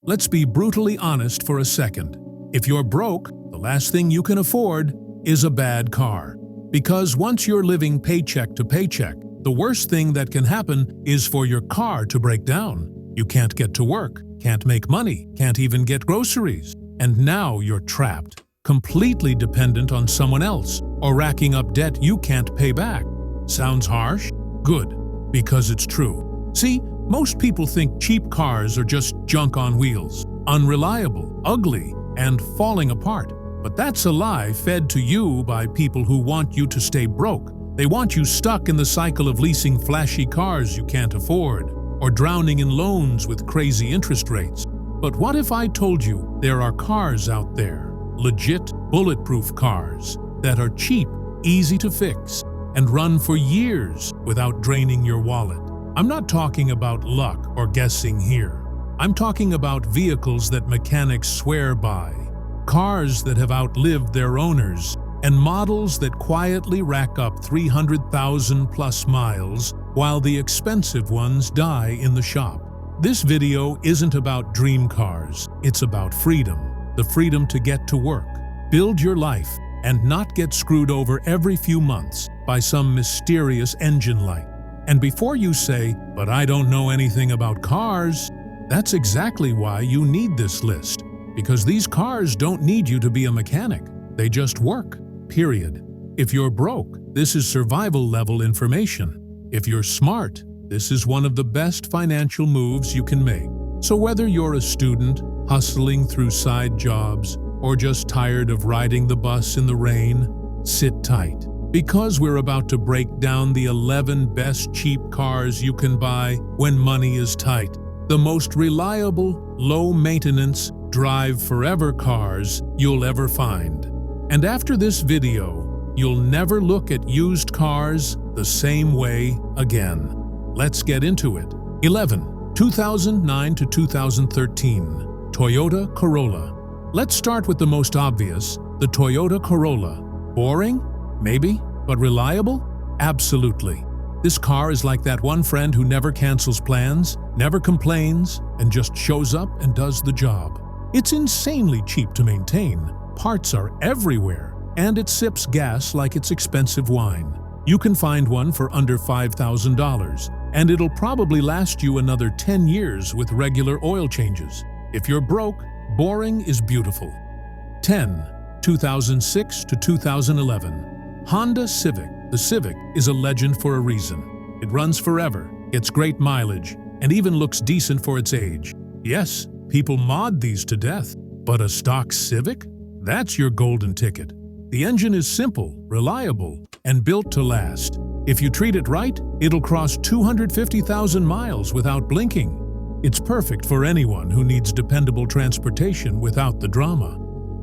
let's be brutally honest for a second. If you're broke, the last thing you can afford is a bad car. Because once you're living paycheck to paycheck, the worst thing that can happen is for your car to break down. You can't get to work, can't make money, can't even get groceries. And now you're trapped, completely dependent on someone else, or racking up debt you can't pay back. Sounds harsh? Good, because it's true. See, most people think cheap cars are just junk on wheels, unreliable, ugly, and falling apart. But that's a lie fed to you by people who want you to stay broke. They want you stuck in the cycle of leasing flashy cars you can't afford, or drowning in loans with crazy interest rates. But what if I told you there are cars out there, legit, bulletproof cars, that are cheap, easy to fix, and run for years without draining your wallet? I'm not talking about luck or guessing here. I'm talking about vehicles that mechanics swear by, cars that have outlived their owners, and models that quietly rack up 300,000 plus miles while the expensive ones die in the shop. This video isn't about dream cars, it's about freedom. The freedom to get to work, build your life, and not get screwed over every few months by some mysterious engine light. And before you say, "But I don't know anything about cars," that's exactly why you need this list. Because these cars don't need you to be a mechanic. They just work, period. If you're broke, this is survival-level information. If you're smart, this is one of the best financial moves you can make. So whether you're a student, hustling through side jobs, or just tired of riding the bus in the rain, sit tight. Because we're about to break down the 11 best cheap cars you can buy when money is tight. The most reliable, low-maintenance, drive-forever cars you'll ever find. And after this video, you'll never look at used cars the same way again. Let's get into it. 11. 2009 to 2013. Toyota Corolla. Let's start with the most obvious, the Toyota Corolla. Boring? Maybe, but reliable? Absolutely. This car is like that one friend who never cancels plans, never complains, and just shows up and does the job. It's insanely cheap to maintain, parts are everywhere, and it sips gas like it's expensive wine. You can find one for under $5,000, and it'll probably last you another 10 years with regular oil changes. If you're broke, boring is beautiful. 10. 2006 to 2011. Honda Civic. The Civic is a legend for a reason. It runs forever, gets great mileage, and even looks decent for its age. Yes, people mod these to death, but a stock Civic? That's your golden ticket. The engine is simple, reliable, and built to last. If you treat it right, it'll cross 250,000 miles without blinking. It's perfect for anyone who needs dependable transportation without the drama.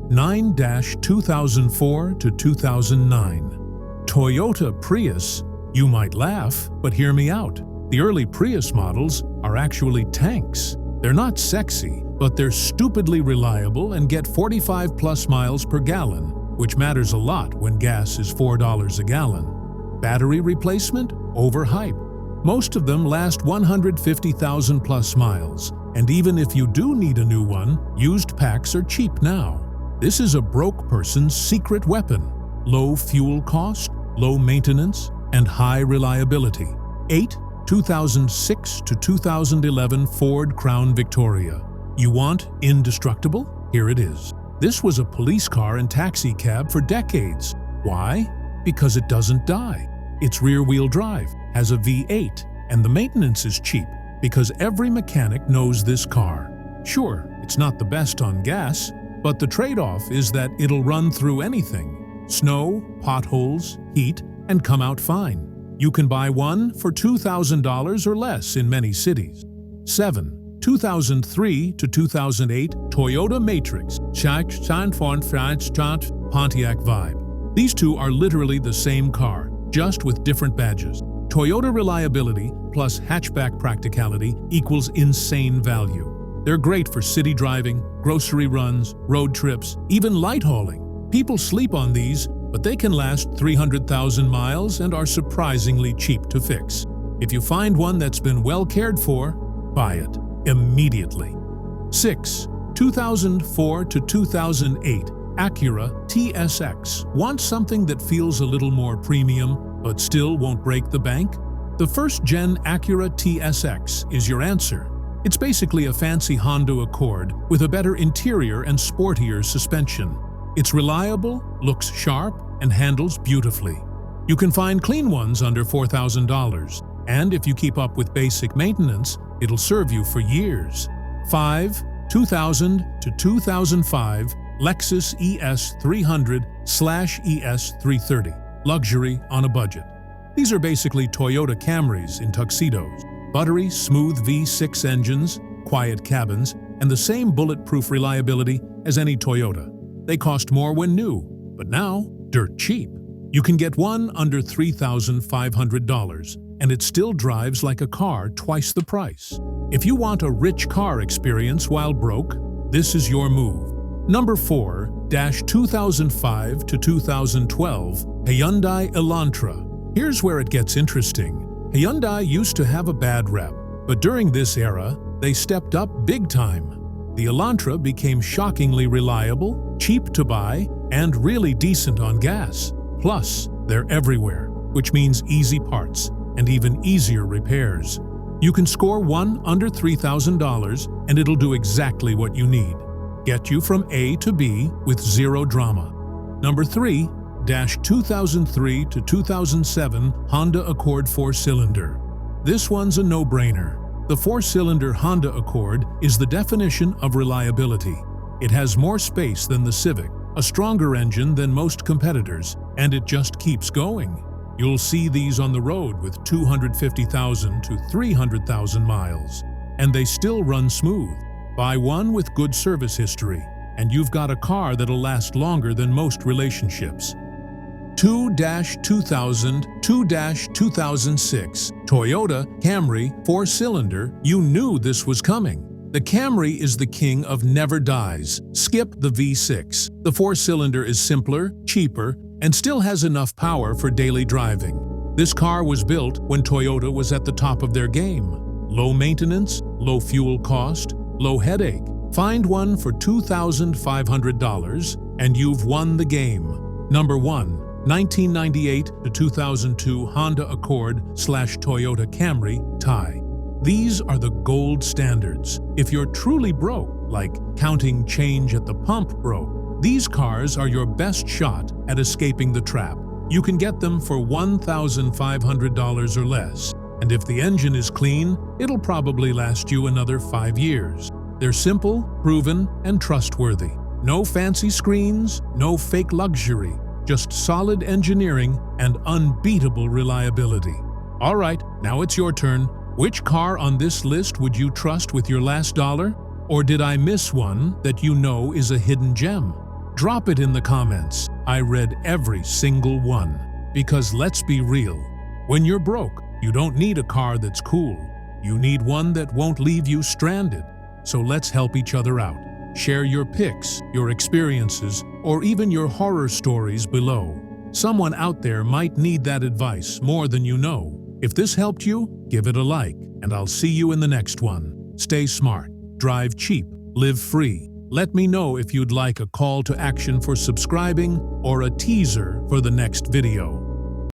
9-2004 to 2009. Toyota Prius. You might laugh, but hear me out. The early Prius models are actually tanks. They're not sexy, but they're stupidly reliable and get 45 plus miles per gallon, which matters a lot when gas is $4 a gallon. Battery replacement? Overhype. Most of them last 150,000 plus miles, and even if you do need a new one, used packs are cheap now. This is a broke person's secret weapon. Low fuel cost, low maintenance, and high reliability. 8. 2006 to 2011 Ford Crown Victoria. You want indestructible? Here it is. This was a police car and taxi cab for decades. Why? Because it doesn't die. It's rear-wheel drive, has a V8, and the maintenance is cheap because every mechanic knows this car. Sure, it's not the best on gas, but the trade-off is that it'll run through anything. Snow, potholes, heat, and come out fine. You can buy one for $2,000 or less in many cities. 7. 2003 to 2008 Toyota Matrix. Pontiac vibe. These two are literally the same car, just with different badges. Toyota reliability plus hatchback practicality equals insane value. They're great for city driving, grocery runs, road trips, even light hauling. People sleep on these, but they can last 300,000 miles and are surprisingly cheap to fix. If you find one that's been well cared for, buy it immediately. 6. 2004 to 2008 Acura TSX. Want something that feels a little more premium but still won't break the bank? The first-gen Acura TSX is your answer. It's basically a fancy Honda Accord with a better interior and sportier suspension. It's reliable, looks sharp, and handles beautifully. You can find clean ones under $4,000, and if you keep up with basic maintenance, it'll serve you for years. 5. 2000 to 2005 Lexus ES 300/ES 330. Luxury on a budget. These are basically Toyota Camrys in tuxedos. Buttery, smooth V6 engines, quiet cabins, and the same bulletproof reliability as any Toyota. They cost more when new, but now, dirt cheap. You can get one under $3,500, and it still drives like a car twice the price. If you want a rich car experience while broke, this is your move. Number 4, 2005 to 2012 Hyundai Elantra. Here's where it gets interesting. Hyundai used to have a bad rep, but during this era, they stepped up big time. The Elantra became shockingly reliable, cheap to buy, and really decent on gas. Plus, they're everywhere, which means easy parts and even easier repairs. You can score one under $3,000 and it'll do exactly what you need. Get you from A to B with zero drama. Number 3, 2003 to 2007 Honda Accord 4-cylinder. This one's a no-brainer. The 4-cylinder Honda Accord is the definition of reliability. It has more space than the Civic, a stronger engine than most competitors, and it just keeps going. You'll see these on the road with 250,000 to 300,000 miles, and they still run smooth. Buy one with good service history, and you've got a car that'll last longer than most relationships. 2-2000 2006 Toyota Camry 4-cylinder. You knew this was coming. The Camry is the king of never dies. Skip the V6. The 4-cylinder is simpler, cheaper, and still has enough power for daily driving. This car was built when Toyota was at the top of their game. Low maintenance, low fuel cost, low headache. Find one for $2,500 and you've won the game. Number 1. 1998 to 2002 Honda Accord/Toyota Camry tie. These are the gold standards. If you're truly broke, like counting change at the pump broke, these cars are your best shot at escaping the trap. You can get them for $1,500 or less, and if the engine is clean, it'll probably last you another 5 years. They're simple, proven, and trustworthy. No fancy screens, no fake luxury, just solid engineering and unbeatable reliability. All right, now it's your turn. Which car on this list would you trust with your last dollar? Or did I miss one that you know is a hidden gem? Drop it in the comments. I read every single one. Because let's be real, when you're broke, you don't need a car that's cool. You need one that won't leave you stranded. So let's help each other out. Share your pics, your experiences, or even your horror stories below. Someone out there might need that advice more than you know. If this helped you, give it a like, and I'll see you in the next one. Stay smart, drive cheap, live free. Let me know if you'd like a call to action for subscribing or a teaser for the next video.